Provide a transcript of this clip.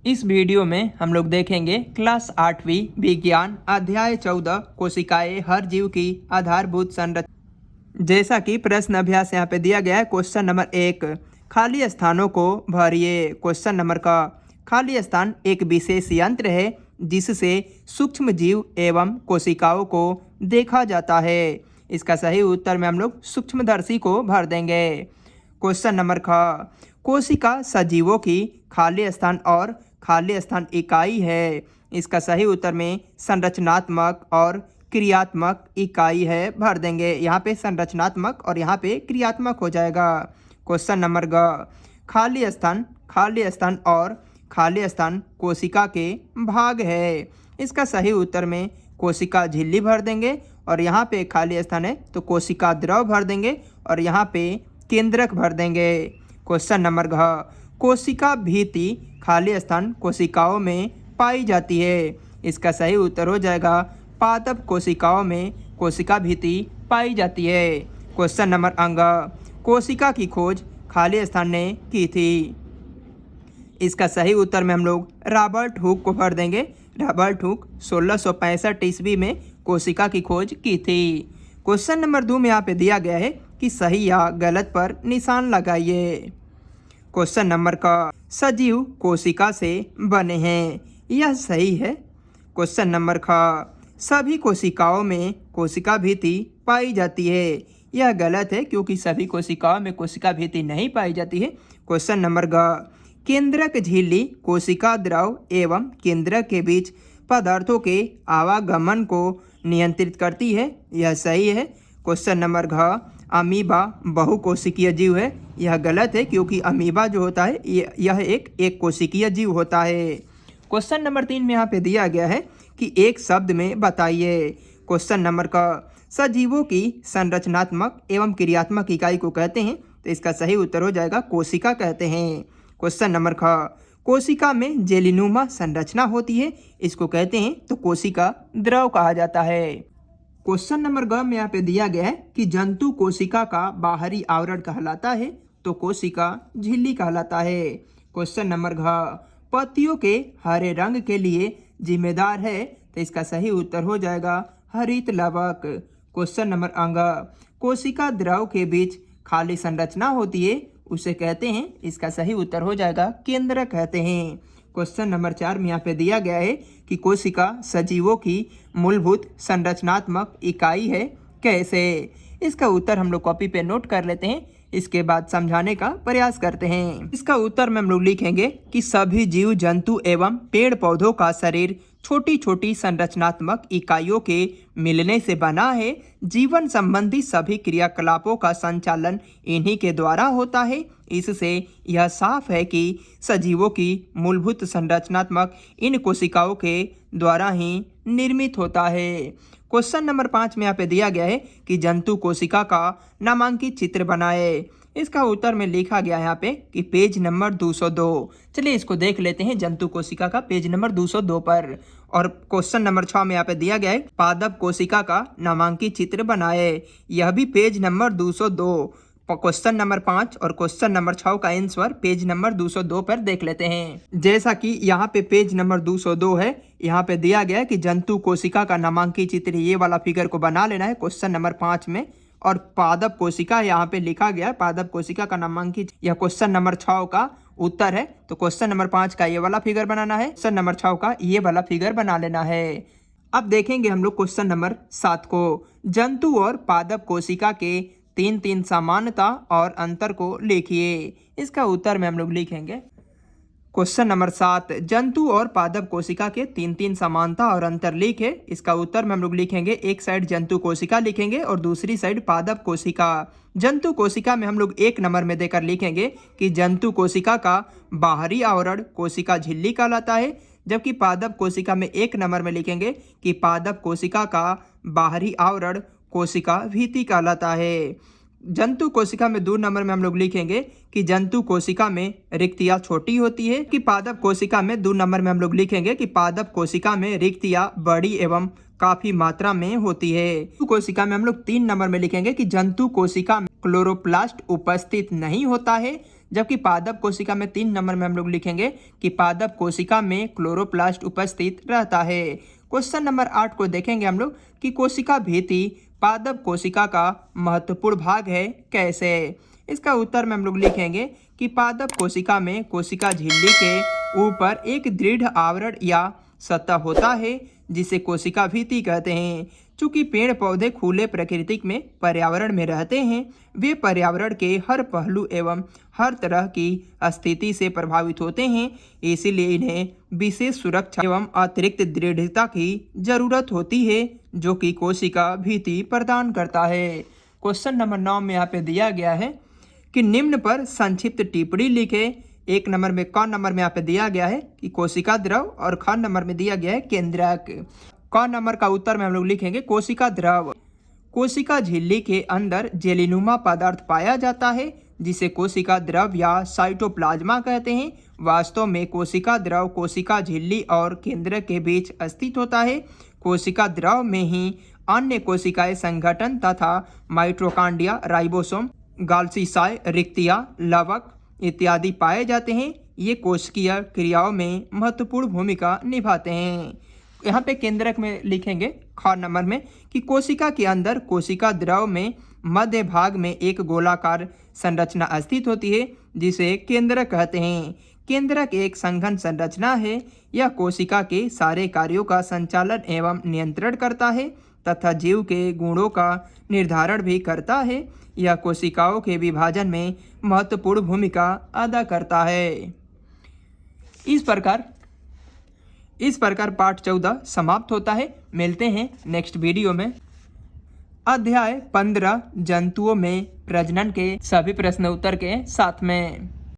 इस वीडियो में हम लोग देखेंगे क्लास 8वीं विज्ञान अध्याय 14 कोशिकाएं हर जीव की आधारभूत संरचना। जैसा कि प्रश्न अभ्यास यहाँ पे दिया गया है। क्वेश्चन नंबर 1, खाली स्थानों को भरिए। क्वेश्चन नंबर का खाली स्थान एक विशेष यंत्र है जिससे सूक्ष्म जीव एवं कोशिकाओं को देखा जाता है। इसका सही उत्तर में हम लोग सूक्ष्मदर्शी को भर देंगे। क्वेश्चन नंबर ख, कोशिका सजीवों की खाली स्थान और खाली स्थान इकाई है। इसका सही उत्तर में संरचनात्मक और क्रियात्मक इकाई है, भर देंगे। यहाँ पे संरचनात्मक और यहाँ पे क्रियात्मक हो जाएगा। क्वेश्चन नंबर ग, खाली स्थान और खाली स्थान कोशिका के भाग है। इसका सही उत्तर में कोशिका झिल्ली भर देंगे और यहाँ पे खाली स्थान है तो कोशिका द्रव भर देंगे और यहाँ पे केंद्रक भर देंगे। क्वेश्चन नंबर घ, कोशिका भित्ति खाली स्थान कोशिकाओं में पाई जाती है। इसका सही उत्तर हो जाएगा पादप कोशिकाओं में कोशिका भित्ति पाई जाती है। क्वेश्चन नंबर अंग, कोशिका की खोज खाली स्थान ने की थी। इसका सही उत्तर में हम लोग रॉबर्ट हुक को भर देंगे। रॉबर्ट हुक 1665 ईस्वी में कोशिका की खोज की थी। क्वेश्चन नंबर 2 में यहाँ पे दिया गया है कि सही या गलत पर निशान लगाइए। क्वेश्चन नंबर का, सजीव कोशिका से बने हैं। यह सही है। क्वेश्चन नंबर ख, सभी कोशिकाओं में कोशिका भित्ति पाई जाती है। यह गलत है क्योंकि सभी कोशिकाओं में कोशिका भित्ति नहीं पाई जाती है। क्वेश्चन नंबर ग, केंद्रक झिल्ली कोशिका द्रव एवं केंद्रक के बीच पदार्थों के आवागमन को नियंत्रित करती है। यह सही है। क्वेश्चन नंबर घ, अमीबा बहुकोशिकीय जीव है। यह गलत है क्योंकि अमीबा जो होता है यह एक कोशिकीय जीव होता है। क्वेश्चन नंबर 3 में यहाँ पे दिया गया है कि एक शब्द में बताइए। क्वेश्चन नंबर का, सजीवों की संरचनात्मक एवं क्रियात्मक इकाई को कहते हैं तो इसका सही उत्तर हो जाएगा कोशिका कहते हैं। क्वेश्चन नंबर ख, कोशिका में जेलीनुमा संरचना होती है, इसको कहते हैं तो कोशिका द्रव कहा जाता है। क्वेश्चन नंबर ग में यहाँ पे दिया गया है कि जंतु कोशिका का बाहरी आवरण कहलाता है तो कोशिका झिल्ली कहलाता है। क्वेश्चन नंबर घ, पत्तियों के हरे रंग के लिए जिम्मेदार है तो इसका सही उत्तर हो जाएगा हरित लवक। क्वेश्चन नंबर अंग, कोशिका द्रव के बीच खाली संरचना होती है उसे कहते हैं। इसका सही उत्तर हो जाएगा केंद्र कहते हैं। क्वेश्चन नंबर 4 में यहाँ पे दिया गया है कि कोशिका सजीवों की मूलभूत संरचनात्मक इकाई है, कैसे। इसका उत्तर हम लोग कॉपी पे नोट कर लेते हैं, इसके बाद समझाने का प्रयास करते हैं। इसका उत्तर में हम लोग लिखेंगे कि सभी जीव जंतु एवं पेड़ पौधों का शरीर छोटी छोटी संरचनात्मक इकाइयों के मिलने से बना है। जीवन संबंधी सभी क्रियाकलापों का संचालन इन्हीं के द्वारा होता है। इससे यह साफ है कि सजीवों की मूलभूत संरचनात्मक इन कोशिकाओं के द्वारा ही निर्मित होता है। क्वेश्चन नंबर 5 में यहाँ पे दिया गया है कि जंतु कोशिका का नामांकित चित्र बनाए। इसका उत्तर में लिखा गया है यहाँ पे कि पेज नंबर 202। चलिए इसको देख लेते हैं जंतु कोशिका का पेज नंबर 202 पर। और क्वेश्चन नंबर 6 में यहाँ पे दिया गया है पादप कोशिका का नामांकित चित्र बनाए। यह भी पेज नंबर 202। क्वेश्चन नंबर 5 और क्वेश्चन नंबर 6 का आंसर पेज नंबर 202 पर देख लेते हैं। जैसा कि यहाँ पे पेज नंबर 202 है, यहाँ पे दिया गया है कि जंतु कोशिका का नामांकित चित्र ये वाला फिगर को बना लेना है क्वेश्चन नंबर 5 में। और पादप कोशिका यहाँ पे लिखा गया है, पादप कोशिका का नामांकित, यह क्वेश्चन नंबर 6 का उत्तर है। तो क्वेश्चन नंबर 5 का ये वाला फिगर बनाना है, क्वेश्चन नंबर 6 का ये वाला फिगर बना लेना है। अब देखेंगे हम लोग क्वेश्चन नंबर 7 को। जंतु और पादप कोशिका के तीन समानता और अंतर को लिखिए। इसका उत्तर में हम लोग लिखेंगे क्वेश्चन नंबर 7, जंतु और पादप कोशिका के तीन समानता और अंतर लिखे। इसका उत्तर में हम लोग लिखेंगे, एक साइड जंतु कोशिका लिखेंगे और दूसरी साइड पादप कोशिका। जंतु कोशिका में हम लोग 1 नंबर में देकर लिखेंगे कि जंतु कोशिका का बाहरी आवरण कोशिका झिल्ली कहलाता है, जबकि पादप कोशिका में 1 नंबर में लिखेंगे कि पादप कोशिका का बाहरी आवरण कोशिका भित्ति कहलाता है। जंतु कोशिका में 2 नंबर में हम लोग लिखेंगे कि जंतु कोशिका में रिक्तियाँ छोटी होती है, कि पादप कोशिका में 2 नंबर में हम लोग लिखेंगे कि पादप कोशिका में रिक्तियाँ बड़ी एवं काफी मात्रा में होती है। जंतु कोशिका में हम लोग 3 नंबर में लिखेंगे कि जंतु कोशिका में क्लोरोप्लास्ट उपस्थित नहीं होता है, जबकि पादप कोशिका में 3 नंबर में हम लोग लिखेंगे कि पादप कोशिका में क्लोरोप्लास्ट उपस्थित रहता है। क्वेश्चन नंबर 8 को देखेंगे हम लोग कि कोशिका भित्ति पादप कोशिका का महत्वपूर्ण भाग है, कैसे। इसका उत्तर में हम लोग लिखेंगे कि पादप कोशिका में कोशिका झिल्ली के ऊपर एक दृढ़ आवरण या सतह होता है जिसे कोशिका भित्ति कहते हैं। चूंकि पेड़ पौधे खुले प्रकृति में पर्यावरण में रहते हैं, वे पर्यावरण के हर पहलू एवं हर तरह की स्थिति से प्रभावित होते हैं, इसीलिए इन्हें विशेष सुरक्षा एवं अतिरिक्त दृढ़ता की जरूरत होती है, जो कि कोशिका भित्ति प्रदान करता है। क्वेश्चन नंबर 9 में यहाँ पे दिया गया है कि निम्न पर संक्षिप्त टिप्पणी लिखे। 1 नंबर में क नंबर में यहाँ पे दिया गया है कि कोशिका द्रव और ख नंबर में दिया गया है केंद्रक। क नंबर का उत्तर में हम लोग लिखेंगे कोशिका द्रव। कोशिका झिल्ली के अंदर जेलीनुमा पदार्थ पाया जाता है जिसे कोशिका द्रव या साइटोप्लाज्मा कहते हैं। वास्तव में कोशिका द्रव कोशिका झिल्ली और केंद्रक के बीच स्थित होता है। कोशिका द्रव में ही अन्य कोशिकाएं संगठन तथा माइटोकॉन्ड्रिया, राइबोसोम, गाल्सिसाय, रिक्तिया, लवक इत्यादि पाए जाते हैं। ये कोशिकीय क्रियाओं में महत्वपूर्ण भूमिका निभाते हैं। यहाँ पे केंद्रक में लिखेंगे ख नंबर में कि कोशिका के अंदर कोशिका द्रव में मध्य भाग में एक गोलाकार संरचना स्थित होती है जिसे केंद्रक कहते हैं। केंद्रक एक संघन संरचना है। यह कोशिका के सारे कार्यों का संचालन एवं नियंत्रण करता है तथा जीव के गुणों का निर्धारण भी करता है। यह कोशिकाओं के विभाजन में महत्वपूर्ण भूमिका अदा करता है। इस प्रकार पाठ 14 समाप्त होता है। मिलते हैं नेक्स्ट वीडियो में। अध्याय 15 जंतुओं में प्रजनन के सभी प्रश्न उत्तर के साथ में।